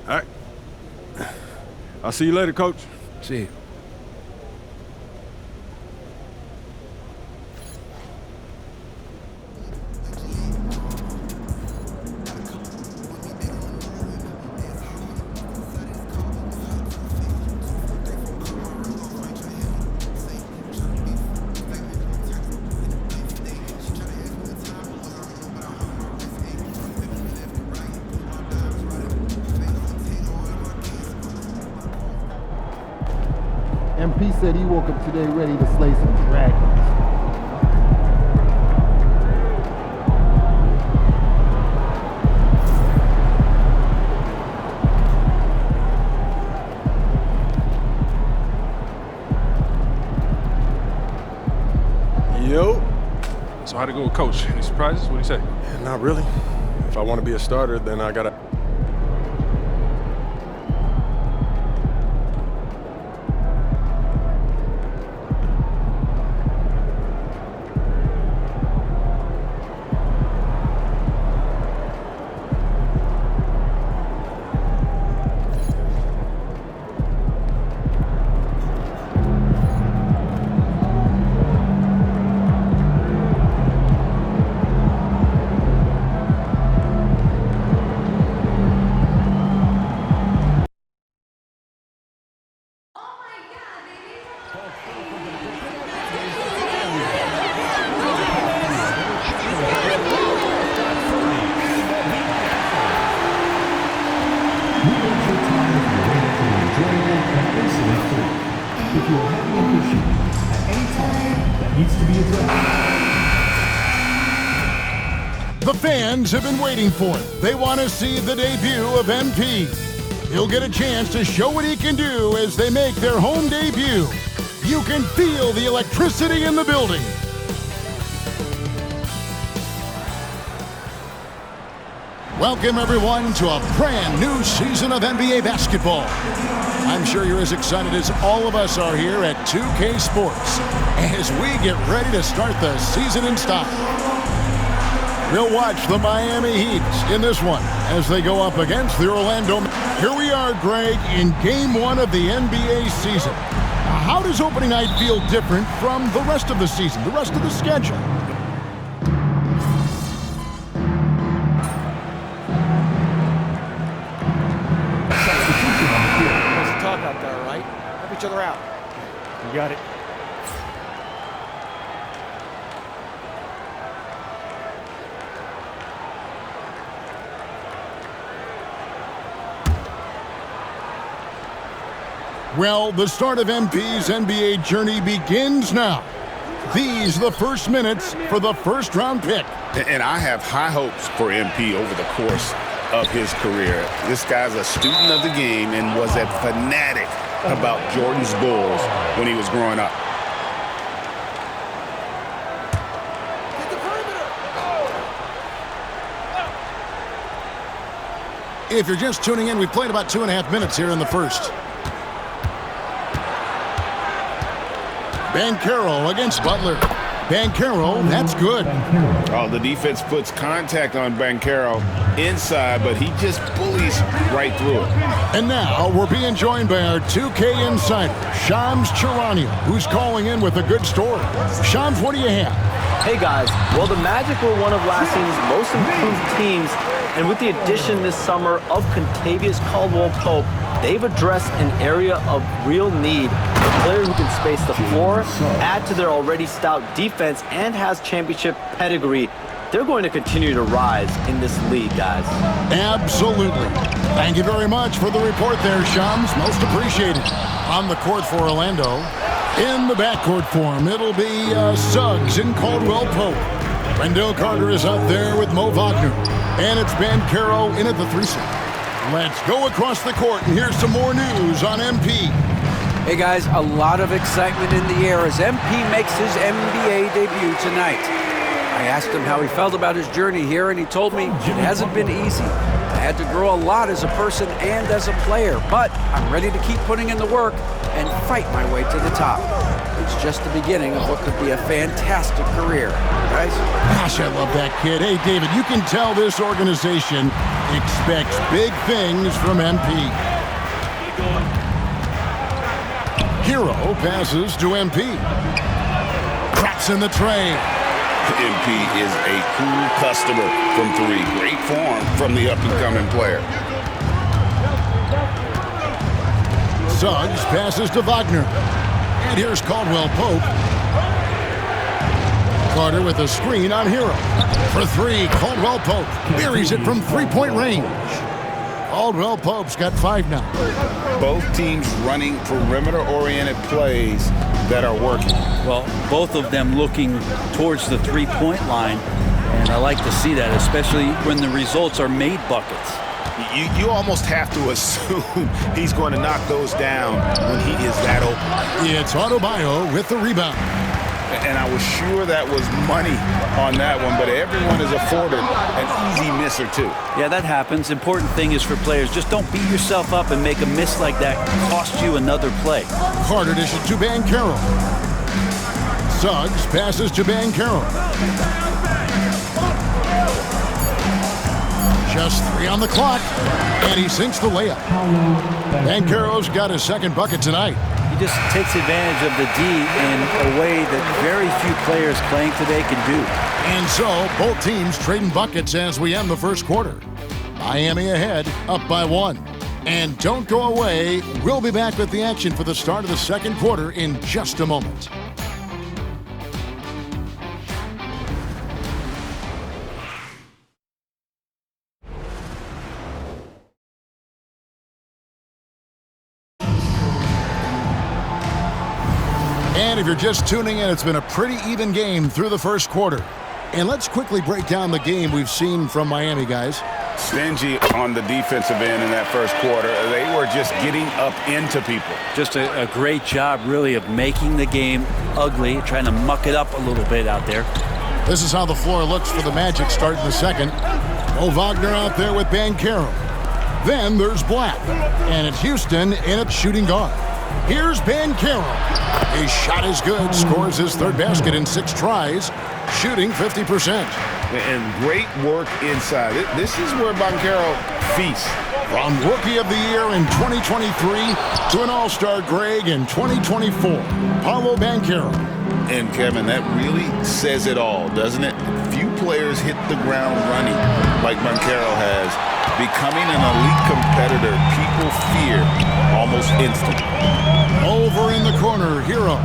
All right. I'll see you later, Coach. See you. MP said he woke up today ready to slay some dragons. Yo. So how'd it go with Coach? Any surprises? What'd he say? Yeah, not really. If I want to be a starter, then I gotta... If you're having an issue at any time that needs to be addressed. The fans have been waiting for it. They want to see the debut of MP. He'll get a chance to show what he can do as they make their home debut. You can feel the electricity in the building. Welcome, everyone, to a brand new season of NBA basketball. I'm sure you're as excited as all of us are here at 2K Sports as we get ready to start the season in style. We'll watch the Miami Heat in this one as they go up against the Orlando. Here we are, Greg, in Game 1 of the NBA season. How does opening night feel different from the rest of the season, the rest of the schedule? Out there, right? Help each other out. You got it. Well, the start of MP's NBA journey begins now. These the first minutes for the first-round pick. And I have high hopes for MP over the course of his career. This guy's a student of the game and was a fanatic about Jordan's Bulls when he was growing up. If you're just tuning in, we've played about 2.5 minutes here in the first. Banchero against Butler. Banchero, that's good. Oh, the defense puts contact on Banchero inside, but he just bullies right through it. And now we're being joined by our 2K insider, Shams Charania, who's calling in with a good story. Shams, what do you have? Hey guys, well the Magic were one of last season's most improved teams, and with the addition this summer of Kentavious Caldwell-Pope, they've addressed an area of real need. A player who can space the floor, add to their already stout defense, and has championship pedigree. They're going to continue to rise in this league, guys. Absolutely. Thank you very much for the report there, Shams. Most appreciated. On the court for Orlando. In the backcourt for him, it'll be Suggs and Caldwell-Pope. Wendell Carter is up there with Mo Wagner. And it's Banchero in at the 3-slot. Let's go across the court, and here's some more news on MP. Hey guys, a lot of excitement in the air as MP makes his NBA debut tonight. I asked him how he felt about his journey here, and he told me it hasn't been easy. I had to grow a lot as a person and as a player, but I'm ready to keep putting in the work and fight my way to the top. It's just the beginning of what could be a fantastic career, guys. Gosh, I love that kid. Hey, David, you can tell this organization expects big things from MP. Hero passes to MP. Cracks in the tray. MP is a cool customer from three. Great form from the up-and-coming player. Suggs passes to Wagner. And here's Caldwell Pope. Carter with a screen on Hero. For three, Caldwell Pope buries it from three-point range. Caldwell Pope's got 5 now. Both teams running perimeter-oriented plays that are working. Well, both of them looking towards the three-point line, and I like to see that, especially when the results are made buckets. You almost have to assume he's going to knock those down when he is that open. It's Adebayo with the rebound. And I was sure that was money on that one, but everyone is afforded an easy miss or two. Yeah, that happens. Important thing is for players, just don't beat yourself up and make a miss like that cost you another play. Carter dishes to Banchero. Suggs passes to Banchero. Just 3 on the clock, and he sinks the layup. Banchero's got his second bucket tonight. He just takes advantage of the D in a way that very few players playing today can do. And so, both teams trading buckets as we end the first quarter. Miami ahead, up by 1. And don't go away. We'll be back with the action for the start of the second quarter in just a moment. And if you're just tuning in, it's been a pretty even game through the first quarter. And let's quickly break down the game we've seen from Miami, guys. Stingy on the defensive end in that first quarter. They were just getting up into people. Just a great job, really, of making the game ugly, trying to muck it up a little bit out there. This is how the floor looks for the Magic starting the second. Mo Wagner out there with Banchero. Then there's Black. And it's Houston in at shooting guard. Here's Banchero. His shot is good. Scores his third basket in 6 tries. Shooting 50%. And great work inside. This is where Banchero feasts. From Rookie of the Year in 2023 to an All-Star Greg in 2024, Paolo Banchero. And Kevin, that really says it all, doesn't it? Few players hit the ground running like Banchero has. Becoming an elite competitor, people fear almost instantly. Over in the corner, Hero.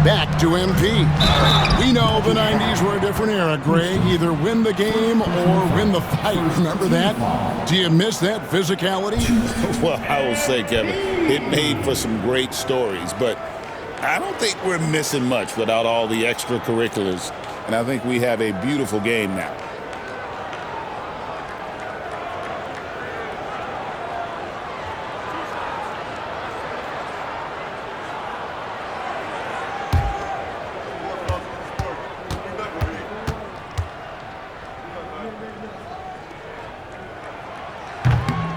Back to MP. We know the 90s were a different era, Greg. Either win the game or win the fight. Remember that? Do you miss that physicality? Well, I will say, Kevin, it made for some great stories, but I don't think we're missing much without all the extracurriculars. And I think we have a beautiful game now.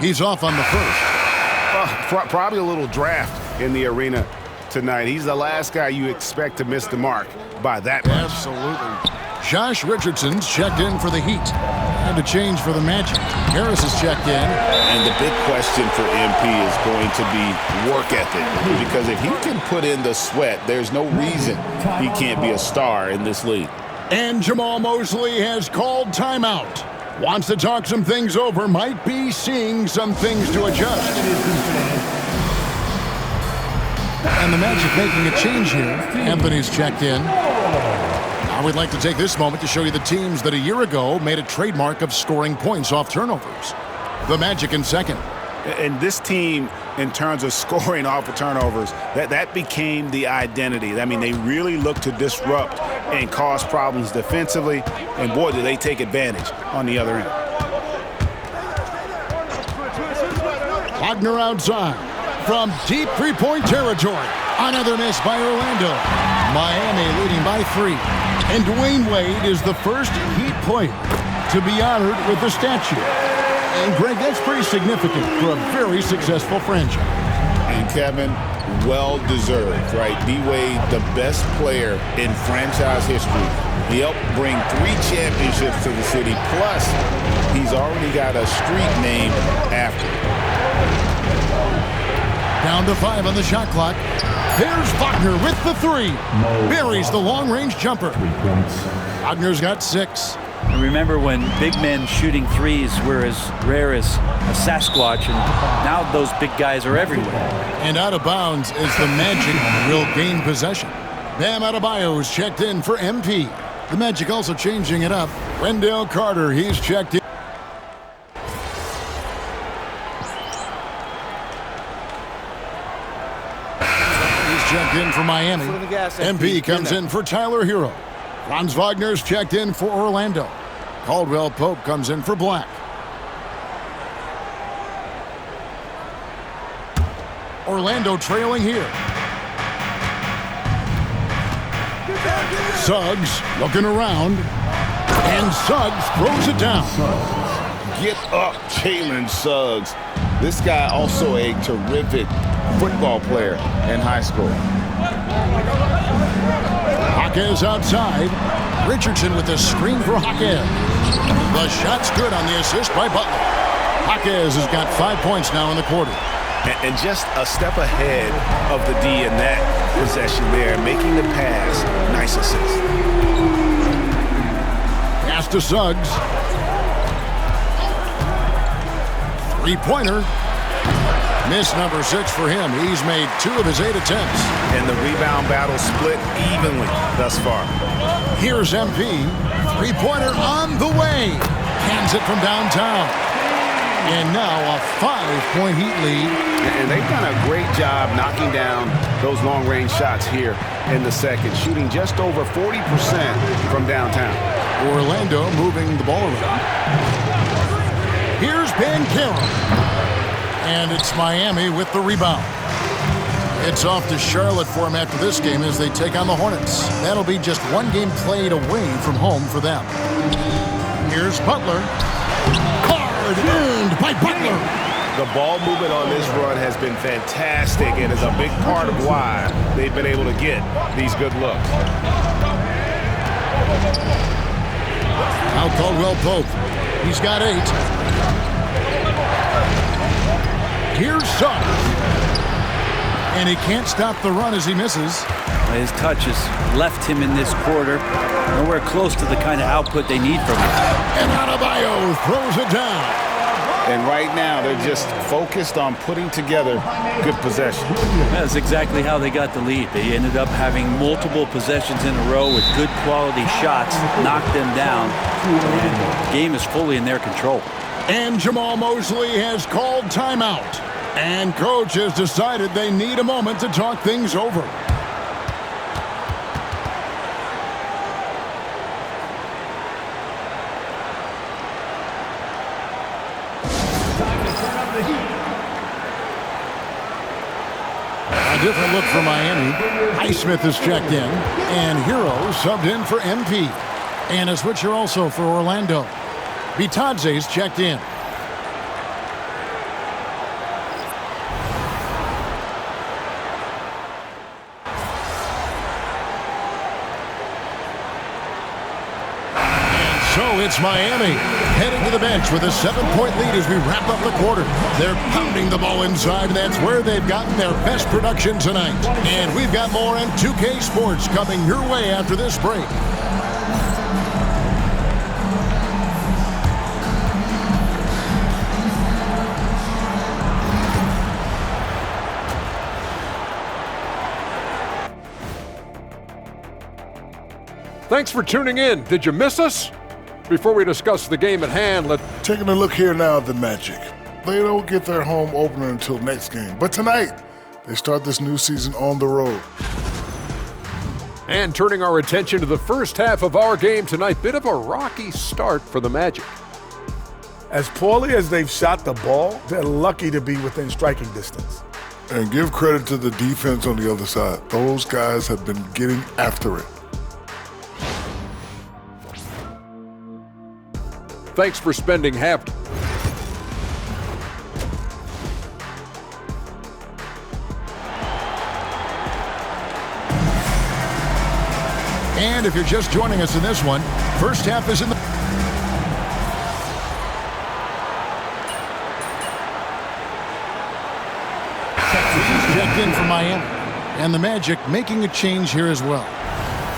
He's off on the first. Probably a little draft in the arena tonight. He's the last guy you expect to miss the mark by that much. Absolutely. Josh Richardson's checked in for the Heat. Had to change for the Magic. Harris is checked in. And the big question for MP is going to be work ethic. Because if he can put in the sweat, there's no reason he can't be a star in this league. And Jamal Mosley has called timeout. Wants to talk some things over, might be seeing some things to adjust. And the Magic making a change here. Anthony's checked in. Now we'd like to take this moment to show you the teams that a year ago made a trademark of scoring points off turnovers. The Magic in second. And this team, in terms of scoring off of turnovers, that became the identity. I mean, they really looked to disrupt and cause problems defensively, and boy, did they take advantage on the other end. Wagner outside from deep three-point territory. Another miss by Orlando. Miami leading by 3. And Dwayne Wade is the first Heat player to be honored with a statue. And Greg, that's pretty significant for a very successful franchise. And And Kevin, well-deserved, right? D-Wade, the best player in franchise history. He helped bring 3 championships to the city, plus he's already got a street named after him. Down to 5 on the shot clock. There's Wagner with the 3. Buries the long-range jumper. Wagner's got 6. And remember when big men shooting threes were as rare as a Sasquatch, and now those big guys are everywhere. And out of bounds is the Magic will gain possession. Bam Adebayo is checked in for MP. The Magic also changing it up. Wendell Carter, he's checked in. He's checked in for Miami. MP comes in for Tyler Hero. Franz Wagner's checked in for Orlando. Caldwell Pope comes in for Black. Orlando trailing here. Suggs looking around. And Suggs throws it down. Get up, Jalen Suggs. This guy also a terrific football player in high school. Jaquez outside. Richardson with the screen for Jaquez. The shot's good on the assist by Butler. Jaquez has got 5 points now in the quarter. And just a step ahead of the D in that possession there, making the pass. Nice assist. Pass to Suggs. 3-pointer. Miss number 6 for him. He's made 2 of his 8 attempts. And the rebound battle split evenly thus far. Here's MP. 3-pointer on the way. Hands it from downtown. And now a 5-point Heat lead. And they've done a great job knocking down those long-range shots here in the second, shooting just over 40% from downtown. Orlando moving the ball around. Here's Banchero. And it's Miami with the rebound. It's off to Charlotte for him after this game as they take on the Hornets. That'll be just 1 game played away from home for them. Here's Butler. Hard earned by Butler. The ball movement on this run has been fantastic and is a big part of why they've been able to get these good looks. Now Caldwell Pope. He's got 8. Here's Suggs. And he can't stop the run as he misses. His touch has left him in this quarter. Nowhere close to the kind of output they need from him. And Adebayo throws it down. And right now, they're just focused on putting together good possession. That's exactly how they got the lead. They ended up having multiple possessions in a row with good quality shots, knocked them down, and the game is fully in their control. And Jamal Mosley has called timeout. And coach has decided they need a moment to talk things over. A different look for Miami. Highsmith is checked in. And Hero subbed in for MP. And a switcher also for Orlando. Bitadze's checked in. So it's Miami heading to the bench with a 7-point lead as we wrap up the quarter. They're pounding the ball inside, and that's where they've gotten their best production tonight. And we've got more on 2K Sports coming your way after this break. Thanks for tuning in. Did you miss us? Before we discuss the game at hand, Taking a look here now at the Magic. They don't get their home opener until next game. But tonight, they start this new season on the road. And turning our attention to the first half of our game tonight, bit of a rocky start for the Magic. As poorly as they've shot the ball, they're lucky to be within striking distance. And give credit to the defense on the other side. Those guys have been getting after it. Thanks for spending half. And if you're just joining us in this one, first half is in the... Checked in for Miami. And the Magic making a change here as well.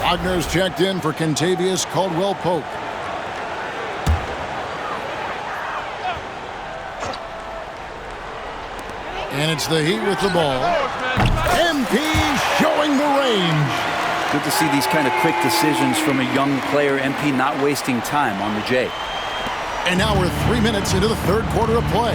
Wagner's checked in for Kentavious Caldwell-Pope. And it's the Heat with the ball. MP showing the range. Good to see these kind of quick decisions from a young player. MP not wasting time on the J. And now we're 3 minutes into the third quarter of play.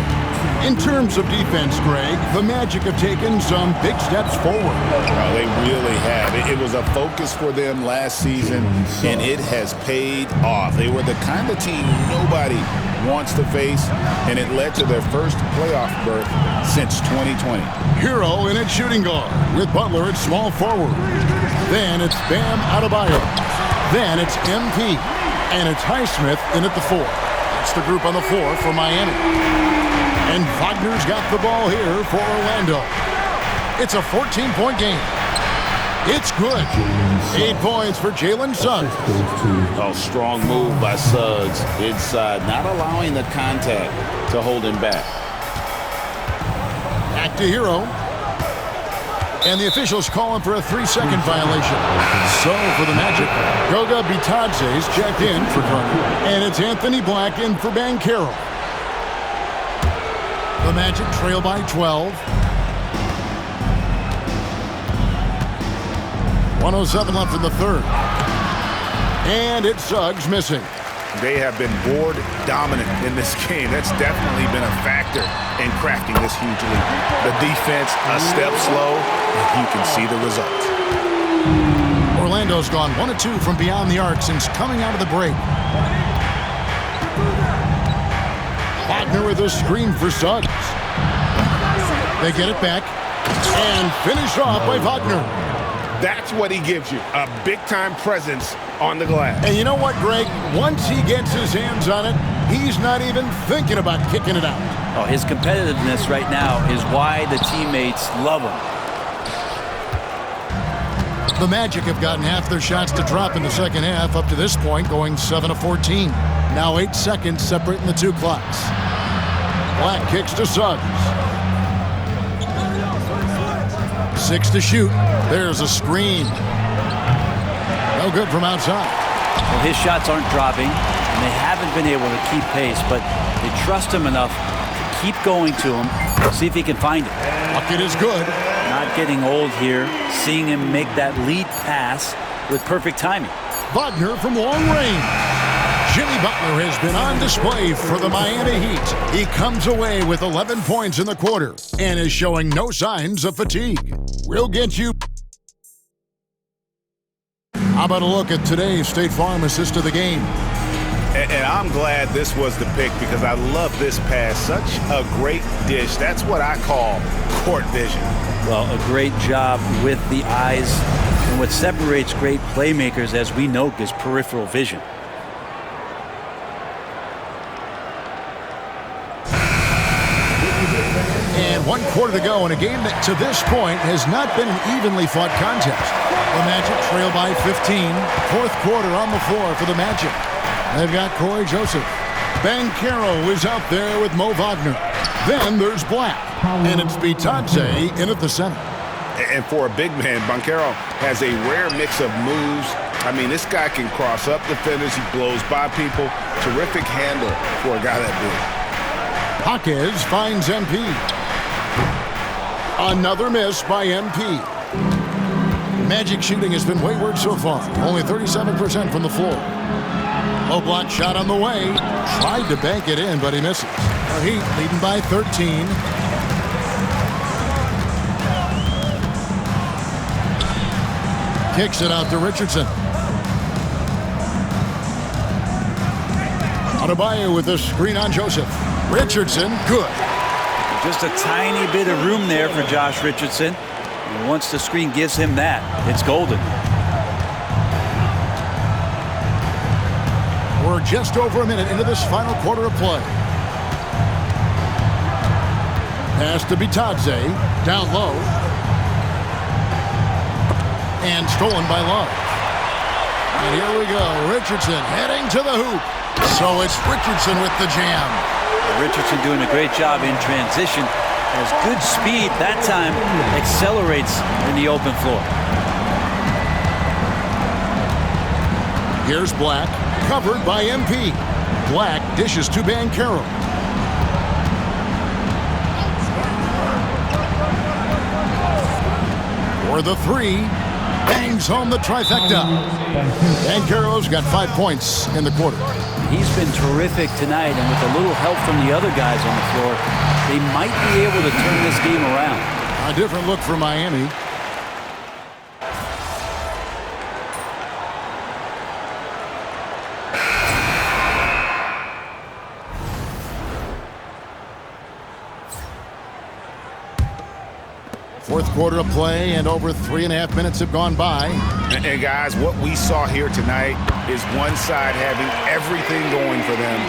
In terms of defense, Greg, the Magic have taken some big steps forward. Well, they really have. It was a focus for them last season, and it has paid off. They were the kind of team nobody wants to face, and it led to their first playoff berth since 2020. Hero in at shooting guard, with Butler at small forward. Then it's Bam Adebayo. Then it's MP. And it's Highsmith in at the 4. That's the group on the floor for Miami. And Wagner's got the ball here for Orlando. It's a 14-point game. It's good. 8 points for Jalen Suggs. Oh, strong move by Suggs inside, not allowing the contact to hold him back. Back to Hero. And the officials calling for a 3-second violation. So for the Magic, Goga Bitadze's checked in for Carter. And it's Anthony Black in for Banchero. The Magic trail by 12. 1:07 left in the third. And it's Suggs missing. They have been board dominant in this game. That's definitely been a factor in crafting this huge lead. The defense a step slow, and you can see the results. Orlando's gone 1 of 2 from beyond the arc since coming out of the break. Wagner with a screen for Suggs. They get it back and finish off by Wagner. That's what he gives you, a big-time presence on the glass. And you know what, Greg? Once he gets his hands on it, he's not even thinking about kicking it out. Oh, his competitiveness right now is why the teammates love him. The Magic have gotten half their shots to drop in the second half up to this point, going 7 of 14. Now 8 seconds separating the two clocks. Black kicks to Suggs. 6 to shoot. There's a screen. No good from outside. Well, his shots aren't dropping, and they haven't been able to keep pace, but they trust him enough to keep going to him, see if he can find it. Bucket is good. Not getting old here, seeing him make that lead pass with perfect timing. Wagner from long range. Jimmy Butler has been on display for the Miami Heat. He comes away with 11 points in the quarter and is showing no signs of fatigue. We'll get you. How about a look at today's State Farm assist of the game? And I'm glad this was the pick because I love this pass. Such a great dish. That's what I call court vision. Well, a great job with the eyes. And what separates great playmakers, as we know, is peripheral vision. And 1 quarter to go in a game that to this point has not been an evenly fought contest. The Magic trail by 15. Fourth quarter on the floor for the Magic. They've got Corey Joseph. Banchero is out there with Mo Wagner. Then there's Black. And it's Bitadze in at the center. And for a big man, Banchero has a rare mix of moves. I mean, this guy can cross up defenders. He blows by people. Terrific handle for a guy that big. Jaquez finds MP. Another miss by MP. Magic shooting has been wayward so far. Only 37% from the floor. Low block shot on the way. Tried to bank it in, but he misses. Our Heat leading by 13. Kicks it out to Richardson. Adebayo with a screen on Joseph. Richardson, good. Just a tiny bit of room there for Josh Richardson. And once the screen gives him that, it's golden. We're just over a minute into this final quarter of play. Pass to Bitadze, down low. And stolen by Love. And here we go. Richardson heading to the hoop. So it's Richardson with the jam. Richardson doing a great job in transition. Has good speed. That time accelerates in the open floor. Here's Black, covered by MP. Black dishes to Banchero. For the three, bangs home the trifecta. Banchero's got 5 points in the quarter. He's been terrific tonight, and with a little help from the other guys on the floor, they might be able to turn this game around. A different look for Miami. Fourth quarter of play, and over 3.5 minutes have gone by. And guys, what we saw here tonight is one side having everything going for them.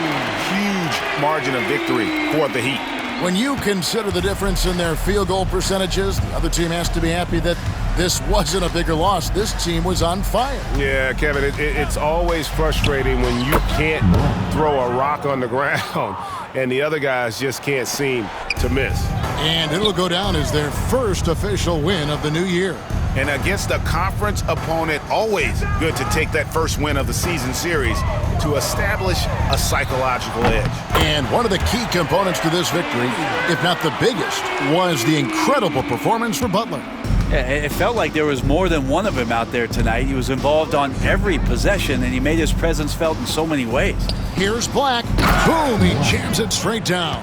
Huge margin of victory for the Heat. When you consider the difference in their field goal percentages, the other team has to be happy that this wasn't a bigger loss. This team was on fire. Yeah, Kevin, it's always frustrating when you can't throw a rock on the ground and the other guys just can't seem to miss. And it'll go down as their first official win of the new year. And against a conference opponent, always good to take that first win of the season series to establish a psychological edge. And one of the key components to this victory, if not the biggest, was the incredible performance for Butler. Yeah, it felt like there was more than one of him out there tonight. He was involved on every possession, and he made his presence felt in so many ways. Here's Black. Boom, he jams it straight down.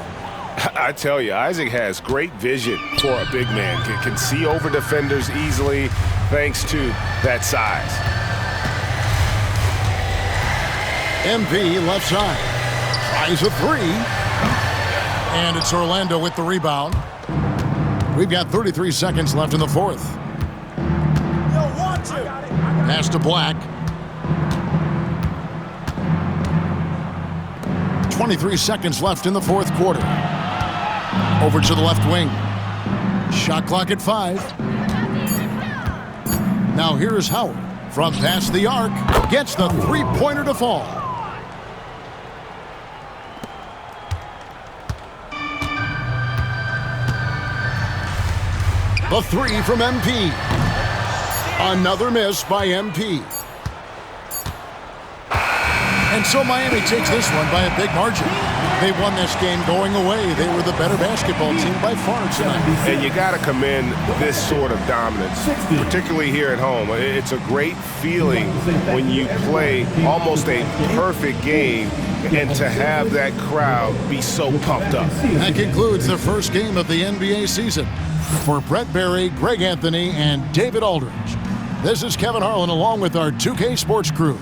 I tell you, Isaac has great vision for a big man. Can see over defenders easily thanks to that size. MP left side. Tries a three. And it's Orlando with the rebound. We've got 33 seconds left in the fourth. Pass to Black. 23 seconds left in the fourth quarter. Over to the left wing. Shot clock at 5. Now here's Howard from past the arc. Gets the three-pointer to fall. The three from MP. Another miss by MP. And so Miami takes this one by a big margin. They won this game going away. They were the better basketball team by far tonight. And you got to commend this sort of dominance, particularly here at home. It's a great feeling when you play almost a perfect game and to have that crowd be so pumped up. That concludes the first game of the NBA season. For Brett Berry, Greg Anthony, and David Aldridge, this is Kevin Harlan along with our 2K Sports crew.